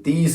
30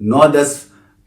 9/10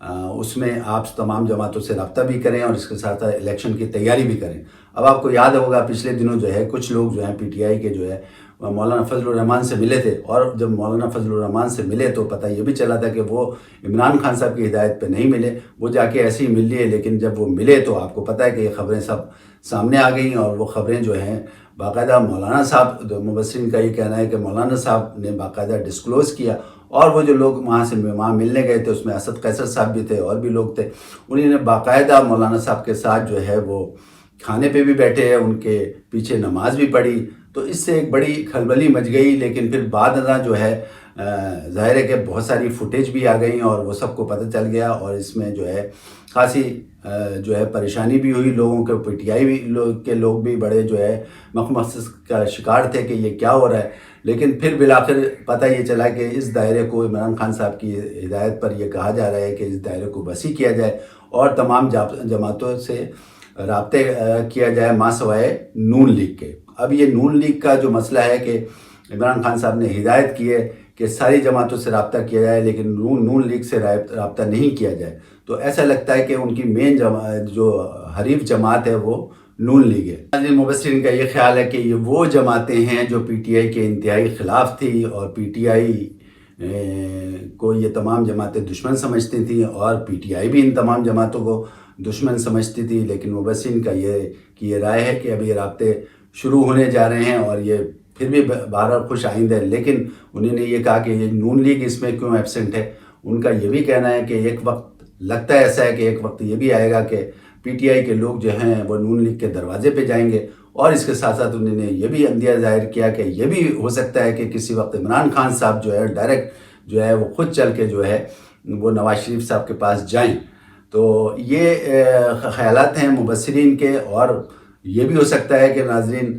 اس میں آپ تمام جماعتوں سے رابطہ بھی کریں اور اس کے ساتھ ساتھ الیکشن کی تیاری بھی کریں۔ اب آپ کو یاد ہوگا پچھلے دنوں جو ہے کچھ لوگ جو ہیں پی ٹی آئی کے جو ہے مولانا فضل الرحمان سے ملے تھے، اور جب مولانا فضل الرحمان سے ملے تو پتہ یہ بھی چلا تھا کہ وہ عمران خان صاحب کی ہدایت پہ نہیں ملے، وہ جا کے ایسے ہی مل لیے، لیکن جب وہ ملے تو آپ کو پتہ ہے کہ یہ خبریں سب سامنے آ گئیں، اور وہ خبریں جو ہیں باقاعدہ مولانا صاحب، مبصرین کا یہ کہنا ہے کہ مولانا صاحب نے باقاعدہ ڈسکلوز کیا، اور وہ جو لوگ وہاں ملنے گئے تھے اس میں اسد قیصر صاحب بھی تھے اور بھی لوگ تھے، انہوں نے باقاعدہ مولانا صاحب کے ساتھ جو ہے وہ کھانے پہ بھی بیٹھے، ان کے پیچھے نماز بھی پڑھی، تو اس سے ایک بڑی کھلبلی مچ گئی۔ لیکن پھر بعد ازاں جو ہے ظاہر ہے کہ بہت ساری فوٹیج بھی آ گئیں اور وہ سب کو پتہ چل گیا، اور اس میں جو ہے خاصی جو ہے پریشانی بھی ہوئی لوگوں کے، پی ٹی آئی کے لوگ بھی بڑے جو ہے مخمص کا شکار تھے کہ یہ کیا ہو رہا ہے۔ لیکن پھر بالآخر پتہ یہ چلا کہ اس دائرے کو عمران خان صاحب کی ہدایت پر یہ کہا جا رہا ہے کہ اس دائرے کو وسیع کیا جائے اور تمام جماعتوں سے رابطے کیا جائے ماں سوائے نون لیگ کے۔ اب یہ نون لیگ کا جو مسئلہ ہے کہ عمران خان صاحب نے ہدایت کی ہے کہ ساری جماعتوں سے رابطہ کیا جائے، لیکن نون لیگ سے رابطہ نہیں کیا جائے، تو ایسا لگتا ہے کہ ان کی مین جو حریف جماعت ہے وہ نون لیگ ہے۔ مبصرین کا یہ خیال ہے کہ یہ وہ جماعتیں ہیں جو پی ٹی آئی کے انتہائی خلاف تھی، اور پی ٹی آئی کو یہ تمام جماعتیں دشمن سمجھتی تھیں، اور پی ٹی آئی بھی ان تمام جماعتوں کو دشمن سمجھتی تھی۔ لیکن مبصرین کا یہ رائے ہے کہ اب یہ رابطے شروع ہونے جا رہے ہیں، اور یہ پھر بھی بہرحال خوش آئند ہے۔ لیکن انہوں نے یہ کہا کہ یہ نون لیگ اس میں کیوں ایبسنٹ ہے، ان کا یہ بھی کہنا ہے کہ ایک وقت لگتا ہے ایسا ہے کہ ایک وقت یہ بھی آئے گا کہ پی ٹی آئی کے لوگ جو ہیں وہ نون لیگ کے دروازے پہ جائیں گے، اور اس کے ساتھ ساتھ انہوں نے یہ بھی اندیہ ظاہر کیا کہ یہ بھی ہو سکتا ہے کہ کسی وقت عمران خان صاحب جو ہے ڈائریکٹ جو ہے وہ خود چل کے جو ہے وہ نواز شریف صاحب کے پاس جائیں۔ تو یہ خیالات ہیں مبصرین کے، اور یہ بھی ہو سکتا ہے کہ ناظرین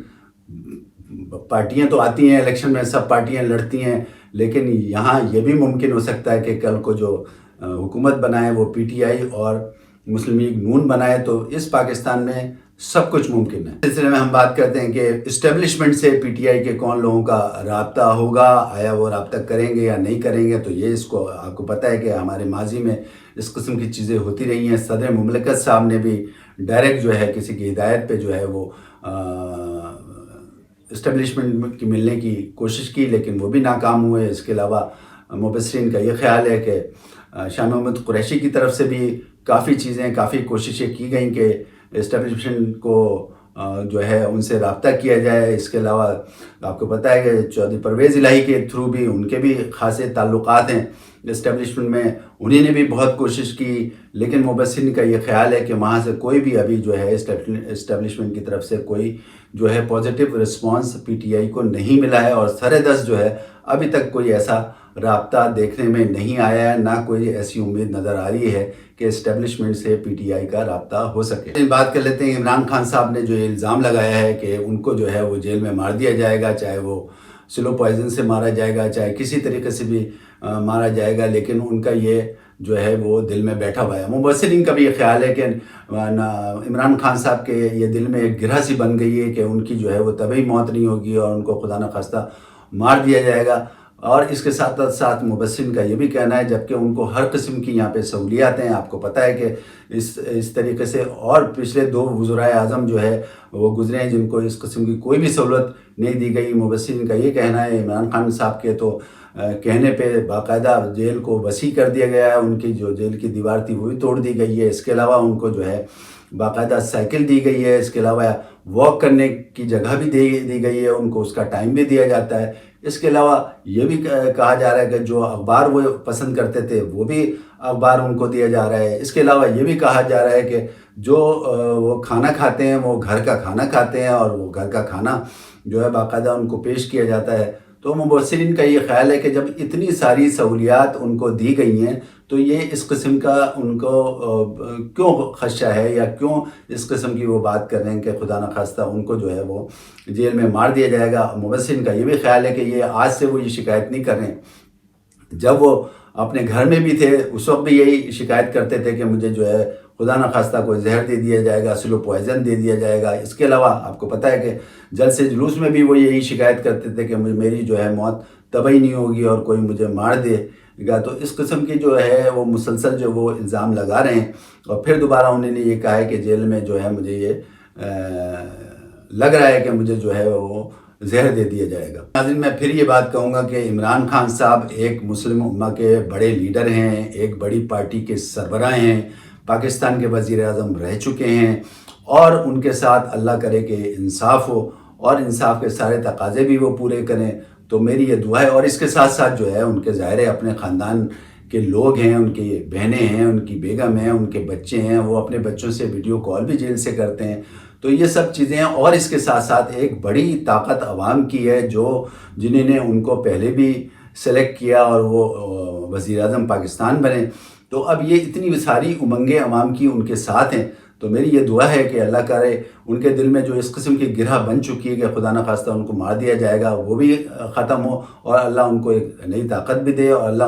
پارٹیاں تو آتی ہیں الیکشن میں، سب پارٹیاں لڑتی ہیں، لیکن یہاں یہ بھی ممکن ہو سکتا ہے کہ کل کو جو حکومت بنائے وہ پی ٹی آئی اور مسلم لیگ نون بنائے، تو اس پاکستان میں سب کچھ ممکن ہے۔ اس سلسلے میں ہم بات کرتے ہیں کہ اسٹیبلشمنٹ سے پی ٹی آئی کے کون لوگوں کا رابطہ ہوگا، آیا وہ رابطہ کریں گے یا نہیں کریں گے، تو یہ اس کو آپ کو پتہ ہے کہ ہمارے ماضی میں اس قسم کی چیزیں ہوتی رہی ہیں۔ صدر مملکت صاحب نے بھی ڈائریکٹ جو ہے کسی کی ہدایت پہ جو ہے وہ اسٹیبلشمنٹ کی ملنے کی کوشش کی، لیکن وہ بھی ناکام ہوئے۔ اس کے علاوہ مبصرین کا یہ خیال ہے کہ شاہ محمود قریشی کی طرف سے بھی کافی کوششیں کی گئیں کہ اسٹیبلشمنٹ کو جو ہے ان سے رابطہ کیا جائے۔ اس کے علاوہ آپ کو پتہ ہے کہ چودھری پرویز الہی کے تھرو بھی ان کے بھی خاصے تعلقات ہیں اسٹیبلشمنٹ میں، انہی نے بھی بہت کوشش کی، لیکن مبصرین کا یہ خیال ہے کہ وہاں سے کوئی بھی ابھی جو ہے اسٹیبلشمنٹ کی طرف سے کوئی جو ہے positive response P T I کو نہیں ملا ہے، اور سر دست جو ہے ابھی تک کوئی ایسا رابطہ دیکھنے میں نہیں آیا ہے، نہ کوئی ایسی امید نظر آ رہی ہے کہ اسٹیبلشمنٹ سے پی ٹی آئی کا رابطہ ہو سکے۔ بات کر لیتے ہیں عمران خان صاحب نے جو الزام لگایا ہے کہ ان کو جو ہے وہ جیل میں مار دیا جائے گا، چاہے وہ سلو پوائزن سے مارا جائے گا، چاہے کسی طریقے سے بھی مارا جائے گا، لیکن ان کا یہ جو ہے وہ دل میں بیٹھا ہوا ہے۔ مبصرین کا بھی یہ خیال ہے کہ عمران خان صاحب کے یہ دل میں ایک گرہ سی بن گئی ہے کہ ان کی جو ہے وہ طبعی موت نہیں ہوگی اور ان کو خدا نخواستہ مار دیا جائے گا، اور اس کے ساتھ ساتھ مبصرین کا یہ بھی کہنا ہے جبکہ ان کو ہر قسم کی یہاں پہ سہولیات ہیں۔ آپ کو پتہ ہے کہ اس طریقے سے اور پچھلے 2 وزرائے اعظم جو ہے وہ گزرے ہیں جن کو اس قسم کی کوئی بھی سہولت نہیں دی گئی۔ مبصرین کا یہ کہنا ہے عمران خان صاحب کے تو کہنے پہ باقاعدہ جیل کو وسیع کر دیا گیا ہے، ان کی جو جیل کی دیوار تھی وہ بھی توڑ دی گئی ہے، اس کے علاوہ ان کو جو ہے باقاعدہ سائیکل دی گئی ہے، اس کے علاوہ واک کرنے کی جگہ بھی دی گئی ہے، ان کو اس کا ٹائم بھی دیا جاتا ہے۔ اس کے علاوہ یہ بھی کہا جا رہا ہے کہ جو اخبار وہ پسند کرتے تھے وہ بھی اخبار ان کو دیا جا رہا ہے۔ اس کے علاوہ یہ بھی کہا جا رہا ہے کہ جو وہ کھانا کھاتے ہیں وہ گھر کا کھانا کھاتے ہیں، اور وہ گھر کا کھانا جو ہے باقاعدہ ان کو پیش کیا جاتا ہے۔ تو مبصرین کا یہ خیال ہے کہ جب اتنی ساری سہولیات ان کو دی گئی ہیں تو یہ اس قسم کا ان کو کیوں خدشہ ہے، یا کیوں اس قسم کی وہ بات کر رہے ہیں کہ خدا نخواستہ ان کو جو ہے وہ جیل میں مار دیا جائے گا۔ مبصرین کا یہ بھی خیال ہے کہ یہ آج سے وہ یہ شکایت نہیں کر رہے ہیں، جب وہ اپنے گھر میں بھی تھے اس وقت بھی یہی شکایت کرتے تھے کہ مجھے جو ہے خدا نخواستہ کوئی زہر دے دیا جائے گا، سلو پوائزن دے دیا جائے گا۔ اس کے علاوہ آپ کو پتہ ہے کہ جلسے جلوس میں بھی وہ یہی شکایت کرتے تھے کہ میری جو ہے موت طبعی نہیں ہوگی اور کوئی مجھے مار دے گا۔ تو اس قسم کی جو ہے وہ مسلسل جو وہ الزام لگا رہے ہیں، اور پھر دوبارہ انہوں نے یہ کہا ہے کہ جیل میں جو ہے مجھے یہ لگ رہا ہے کہ مجھے جو ہے وہ زہر دے دیا جائے گا۔ ناظرین، میں پھر یہ بات کہوں گا کہ عمران خان صاحب ایک مسلم امہ کے بڑے لیڈر ہیں، ایک بڑی پارٹی کے سربراہ ہیں، پاکستان کے وزیر اعظم رہ چکے ہیں، اور ان کے ساتھ اللہ کرے کہ انصاف ہو اور انصاف کے سارے تقاضے بھی وہ پورے کریں۔ تو میری یہ دعا ہے، اور اس کے ساتھ ساتھ جو ہے ان کے ظاہر ہے اپنے خاندان کے لوگ ہیں، ان کی بہنیں ہیں، ان کی بیگم ہیں، ان کے بچے ہیں، وہ اپنے بچوں سے ویڈیو کال بھی جیل سے کرتے ہیں۔ تو یہ سب چیزیں ہیں، اور اس کے ساتھ ساتھ ایک بڑی طاقت عوام کی ہے جنہوں نے ان کو پہلے بھی سلیکٹ کیا اور وہ وزیر اعظم پاکستان بنے۔ تو اب یہ اتنی ساری امنگیں عوام کی ان کے ساتھ ہیں۔ تو میری یہ دعا ہے کہ اللہ کرے ان کے دل میں جو اس قسم کی گرہ بن چکی ہے کہ خدا نخواستہ ان کو مار دیا جائے گا، وہ بھی ختم ہو، اور اللہ ان کو ایک نئی طاقت بھی دے، اور اللہ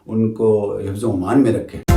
ان کو حفظ و امان میں رکھے۔